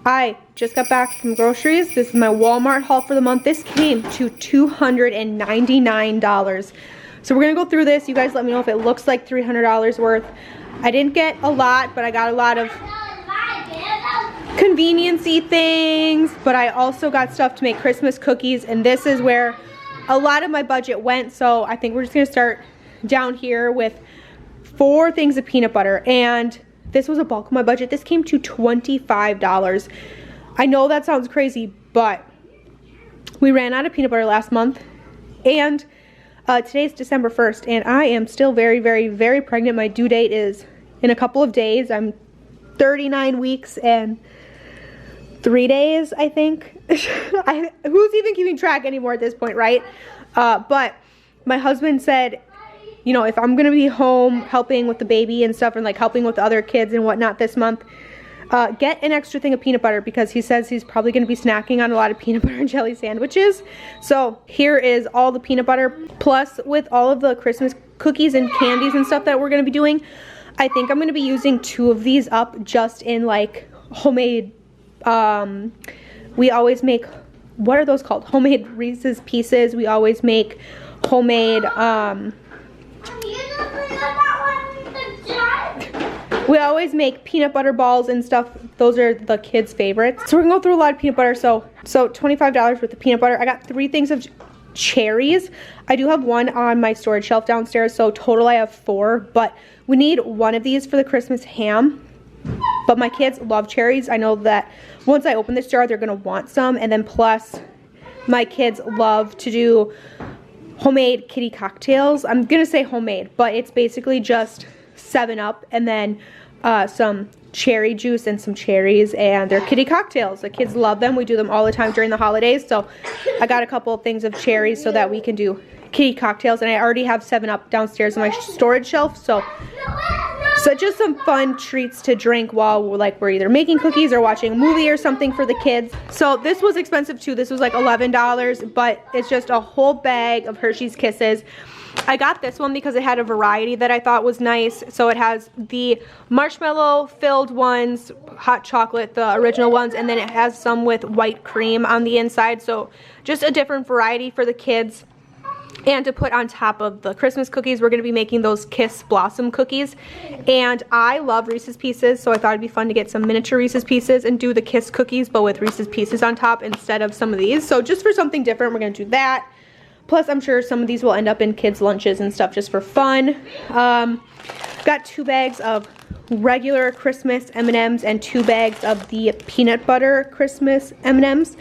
I just got back from groceries. This is my Walmart haul for the month. This came to $299. So we're gonna go through this. You guys let me know if it looks like $300 worth. I didn't get a lot, but I got a lot of convenience-y things, but I also got stuff to make Christmas cookies, and this is where a lot of my budget went. So I think we're just gonna start down here with 4 things of peanut butter, and this was a bulk of my budget. This came to $25. I know that sounds crazy, but we ran out of peanut butter last month, and today's December 1st, and I am still very, very, very pregnant. My due date is in a couple of days. I'm 39 weeks and 3 days, I think. Who's even keeping track anymore at this point, right? But my husband said, you know, if I'm gonna be home helping with the baby and stuff, and like helping with the other kids and whatnot this month, get an extra thing of peanut butter, because he says he's probably gonna be snacking on a lot of peanut butter and jelly sandwiches. So here is all the peanut butter, plus with all of the Christmas cookies and candies and stuff that we're gonna be doing. I think I'm gonna be using 2 of these up just in like homemade, we always make, what are those called? Homemade Reese's Pieces. We always make homemade, we always make peanut butter balls and stuff. Those are the kids' favorites. So we're gonna go through a lot of peanut butter. So $25 worth of peanut butter. I got 3 things of cherries. I do have 1 on my storage shelf downstairs, so total I have 4, but we need 1 of these for the Christmas ham. But my kids love cherries. I know that once I open this jar, they're gonna want some, and then plus my kids love to do homemade kitty cocktails. I'm gonna say homemade, but it's basically just 7-Up and then some cherry juice and some cherries, and they're kitty cocktails. The kids love them. We do them all the time during the holidays, so I got a couple of things of cherries so that we can do kitty cocktails, and I already have 7-Up downstairs on my storage shelf, so just some fun treats to drink while we're either making cookies or watching a movie or something for the kids. So this was expensive too. This was like $11, but it's just a whole bag of Hershey's Kisses. I got this one because it had a variety that I thought was nice. So it has the marshmallow filled ones, hot chocolate, the original ones, and then it has some with white cream on the inside. So just a different variety for the kids. And to put on top of the Christmas cookies, we're going to be making those Kiss Blossom cookies. And I love Reese's Pieces, so I thought it'd be fun to get some miniature Reese's Pieces and do the Kiss cookies, but with Reese's Pieces on top instead of some of these. So just for something different, we're going to do that. Plus, I'm sure some of these will end up in kids' lunches and stuff just for fun. Got 2 bags of regular Christmas M&Ms and 2 bags of the peanut butter Christmas M&Ms.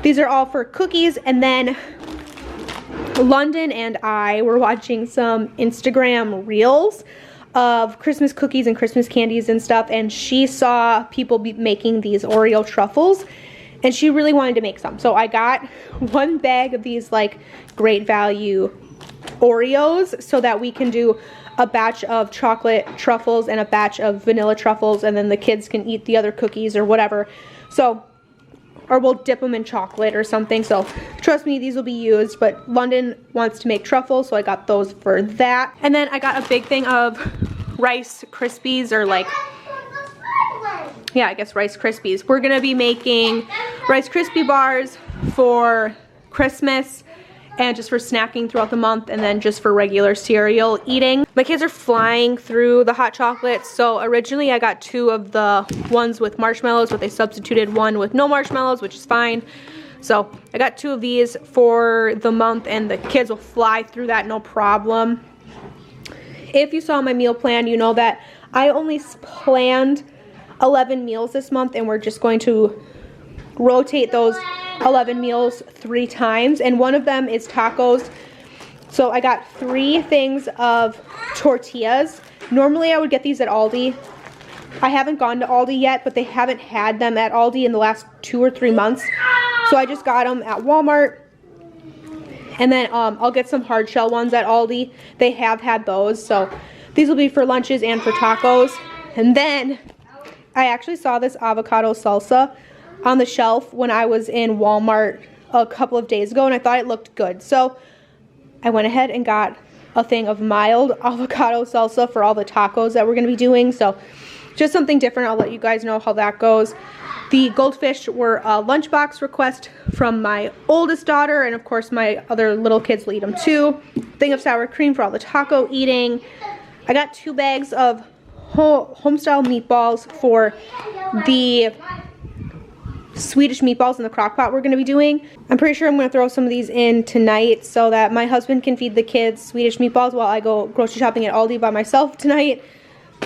These are all for cookies, and then London and I were watching some Instagram reels of Christmas cookies and Christmas candies and stuff, and she saw people making these Oreo truffles, and she really wanted to make some. So I got 1 bag of these like great value Oreos so that we can do a batch of chocolate truffles and a batch of vanilla truffles, and then the kids can eat the other cookies or whatever. So, or we'll dip them in chocolate or something. So trust me, these will be used, but London wants to make truffles, so I got those for that. And then I got a big thing of Rice Krispies, or like, yeah, I guess Rice Krispies. We're gonna be making Rice Krispie bars for Christmas and just for snacking throughout the month, and then just for regular cereal eating. My kids are flying through the hot chocolates, so originally I got 2 of the ones with marshmallows, but they substituted 1 with no marshmallows, which is fine. So I got 2 of these for the month, and the kids will fly through that no problem. If you saw my meal plan, you know that I only planned 11 meals this month, and we're just going to rotate those 11 meals 3 times, and one of them is tacos. So I got 3 things of tortillas. Normally I would get these at Aldi. I haven't gone to Aldi yet, but they haven't had them at Aldi in the last 2 or 3 months. So I just got them at Walmart. And then I'll get some hard shell ones at Aldi. They have had those. So these will be for lunches and for tacos. And then I actually saw this avocado salsa on the shelf when I was in Walmart a couple of days ago, and I thought it looked good. So I went ahead and got a thing of mild avocado salsa for all the tacos that we're going to be doing. So just something different. I'll let you guys know how that goes. The goldfish were a lunchbox request from my oldest daughter, and of course my other little kids will eat them too. Thing of sour cream for all the taco eating. I got 2 bags of homestyle meatballs for the Swedish meatballs in the crock pot we're going to be doing. I'm pretty sure I'm going to throw some of these in tonight so that my husband can feed the kids Swedish meatballs while I go grocery shopping at Aldi by myself tonight.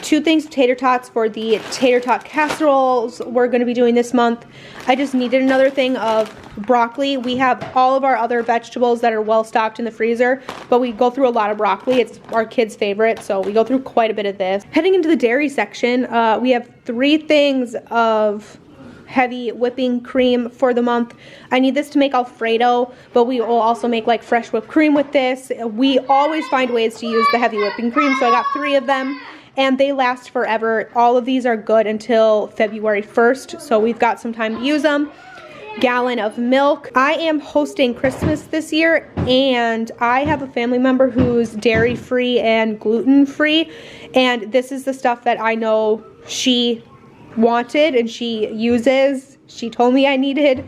2 things of tater tots for the tater tot casseroles we're going to be doing this month. I just needed another thing of broccoli. We have all of our other vegetables that are well stocked in the freezer, but we go through a lot of broccoli. It's our kids' favorite, so we go through quite a bit of this. Heading into the dairy section, we have 3 things of heavy whipping cream for the month. I need this to make Alfredo, but we will also make like fresh whipped cream with this. We always find ways to use the heavy whipping cream, so I got 3 of them. And they last forever. All of these are good until February 1st, so we've got some time to use them. Gallon of milk. I am hosting Christmas this year, and I have a family member who's dairy-free and gluten-free, and this is the stuff that I know she wanted and she uses. She told me I needed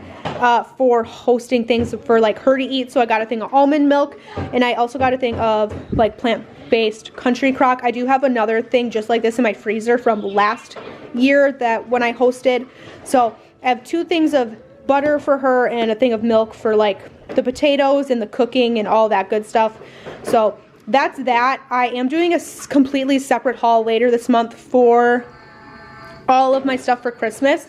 for hosting things for like her to eat, so I got a thing of almond milk, and I also got a thing of like plant-based country crock. I do have another thing just like this in my freezer from last year that when I hosted. So I have 2 things of butter for her and a thing of milk for like the potatoes and the cooking and all that good stuff. So that's that. I am doing a completely separate haul later this month for all of my stuff for Christmas,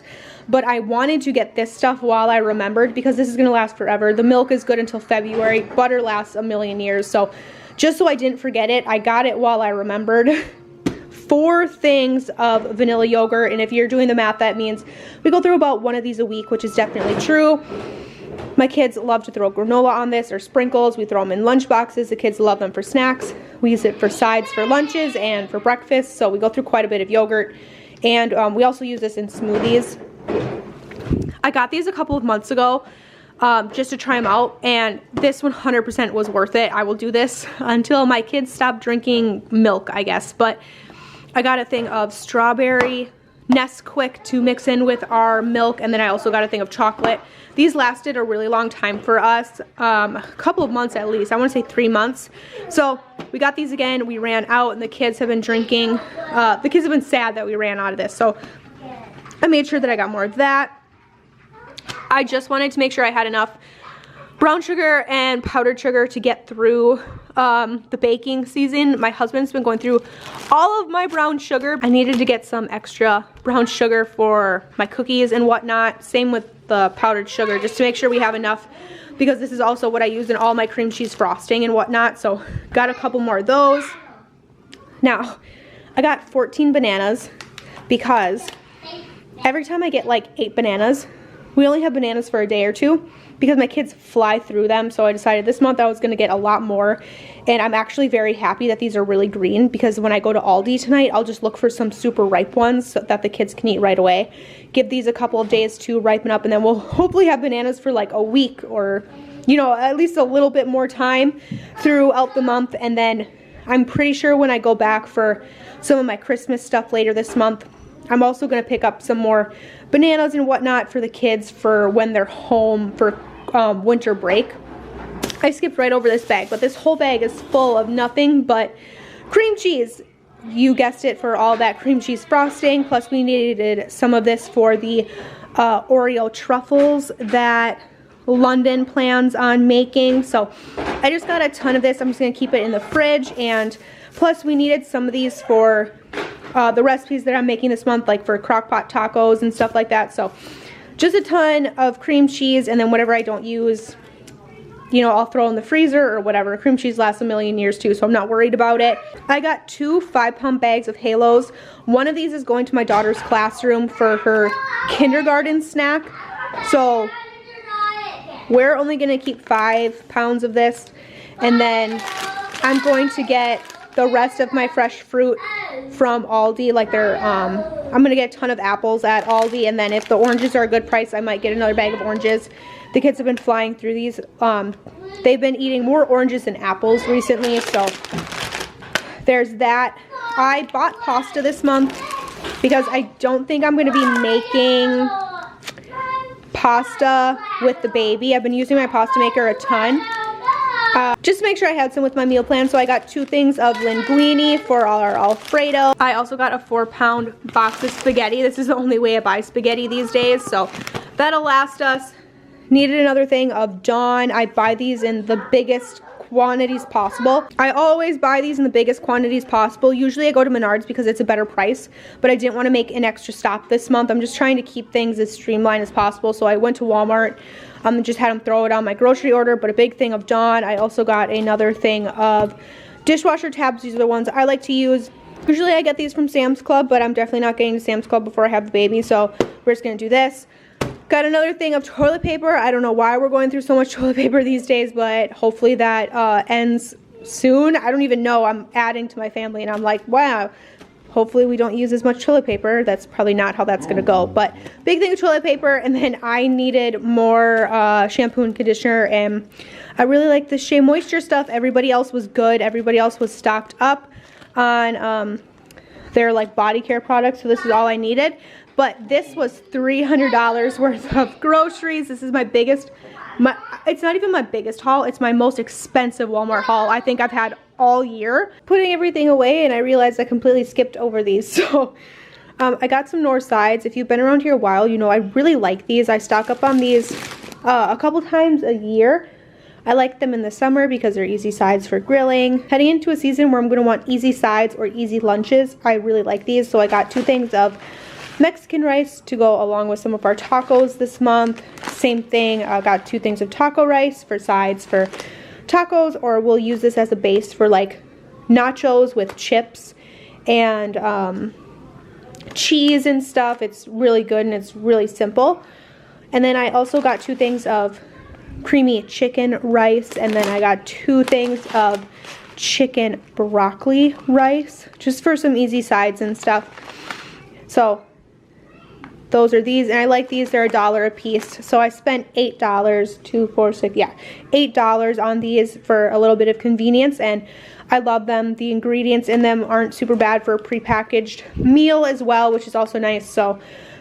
but I wanted to get this stuff while I remembered because this is going to last forever. The milk is good until February. Butter lasts a million years, so just so I didn't forget it, I got it while I remembered. 4 things of vanilla yogurt, and if you're doing the math, that means we go through about 1 of these a week, which is definitely true. My kids love to throw granola on this or sprinkles. We throw them in lunch boxes. The kids love them for snacks. We use it for sides for lunches and for breakfast, so we go through quite a bit of yogurt. And we also use this in smoothies. I got these a couple of months ago just to try them out, and this 100% was worth it. I will do this until my kids stop drinking milk, I guess. But I got a thing of strawberry Nesquik to mix in with our milk, and then I also got a thing of chocolate. These lasted a really long time for us, a couple of months at least. I want to say 3 months. So we got these again. We ran out, and the kids have been drinking. The kids have been sad that we ran out of this, so I made sure that I got more of that. I just wanted to make sure I had enough brown sugar and powdered sugar to get through the baking season. My husband's been going through all of my brown sugar. I needed to get some extra brown sugar for my cookies and whatnot. Same with the powdered sugar, just to make sure we have enough, because this is also what I use in all my cream cheese frosting and whatnot. So got a couple more of those. Now, I got 14 bananas because every time I get like 8 bananas, we only have bananas for a day or 2 because my kids fly through them. So I decided this month I was going to get a lot more, and I'm actually very happy that these are really green, because when I go to Aldi tonight, I'll just look for some super ripe ones so that the kids can eat right away. Give these a couple of days to ripen up, and then we'll hopefully have bananas for like a week, or you know, at least a little bit more time throughout the month. And then I'm pretty sure when I go back for some of my Christmas stuff later this month, I'm also going to pick up some more bananas and whatnot for the kids for when they're home for winter break. I skipped right over this bag, but this whole bag is full of nothing but cream cheese. You guessed it, for all that cream cheese frosting. Plus we needed some of this for the Oreo truffles that London plans on making. So I just got a ton of this. I'm just going to keep it in the fridge, and plus we needed some of these for the recipes that I'm making this month, like for crock pot tacos and stuff like that. So just a ton of cream cheese, and then whatever I don't use, you know, I'll throw in the freezer or whatever. Cream cheese lasts a million years too, so I'm not worried about it. I got 2 5-pound bags of Halos. One of these is going to my daughter's classroom for her kindergarten snack. So we're only going to keep 5 pounds of this, and then I'm going to get the rest of my fresh fruit from Aldi. Like I'm gonna get a ton of apples at Aldi, and then if the oranges are a good price, I might get another bag of oranges. The kids have been flying through these. They've been eating more oranges than apples recently, so there's that. I bought pasta this month because I don't think I'm gonna be making pasta with the baby. I've been using my pasta maker a ton. Just to make sure I had some with my meal plan. So I got 2 things of linguine for our Alfredo. I also got a 4-pound box of spaghetti. This is the only way I buy spaghetti these days, so that'll last us. Needed another thing of Dawn. I buy these in the biggest quantities possible. I always buy these in the biggest quantities possible. Usually I go to Menards because it's a better price, but I didn't want to make an extra stop this month. I'm just trying to keep things as streamlined as possible, so I went to Walmart. Just had them throw it on my grocery order, but a big thing of Dawn. I also got another thing of dishwasher tabs. These are the ones I like to use. Usually I get these from Sam's Club, but I'm definitely not getting to Sam's Club before I have the baby, so we're just going to do this. Got another thing of toilet paper. I don't know why we're going through so much toilet paper these days, but hopefully that ends soon. I don't even know. I'm adding to my family, and I'm like, wow. Hopefully we don't use as much toilet paper. That's probably not how that's gonna go, but big thing of toilet paper. And then I needed more shampoo and conditioner, and I really like the Shea Moisture stuff. Everybody else was good. Everybody else was stocked up on their like body care products, so this is all I needed. But this was $300 worth of groceries. This is my biggest, it's not even my biggest haul, it's my most expensive Walmart haul I think I've had all year. Putting everything away, and I realized I completely skipped over these. So I got some North Sides. If you've been around here a while, you know I really like these. I stock up on these a couple times a year. I like them in the summer because they're easy sides for grilling. Heading into a season where I'm going to want easy sides or easy lunches, I really like these. So I got 2 things of Mexican rice to go along with some of our tacos this month. Same thing, I got 2 things of taco rice for sides for tacos, or we'll use this as a base for like nachos with chips and cheese and stuff. It's really good and it's really simple. And then I also got 2 things of creamy chicken rice, and then I got 2 things of chicken broccoli rice, just for some easy sides and stuff. So those are these, and I like these. They're $1 a piece. So I spent $8, 2, 4, 6, yeah, $8 on these for a little bit of convenience, and I love them. The ingredients in them aren't super bad for a prepackaged meal as well, which is also nice. So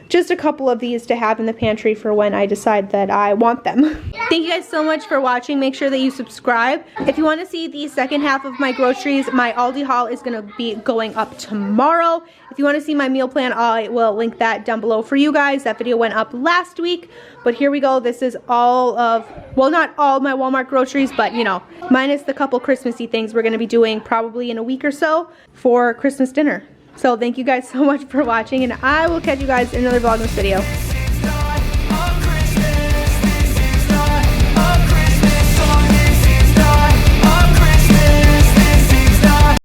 just a couple of these to have in the pantry for when I decide that I want them. Thank you guys so much for watching. Make sure that you subscribe. If you want to see the second half of my groceries, my Aldi haul is going to be going up tomorrow. If you want to see my meal plan, I will link that down below for you guys. That video went up last week, but here we go. This is all of, well, not all my Walmart groceries, but you know, minus the couple Christmassy things we're going to be doing probably in a week or so for Christmas dinner. So thank you guys so much for watching, and I will catch you guys in another Vlogmas video.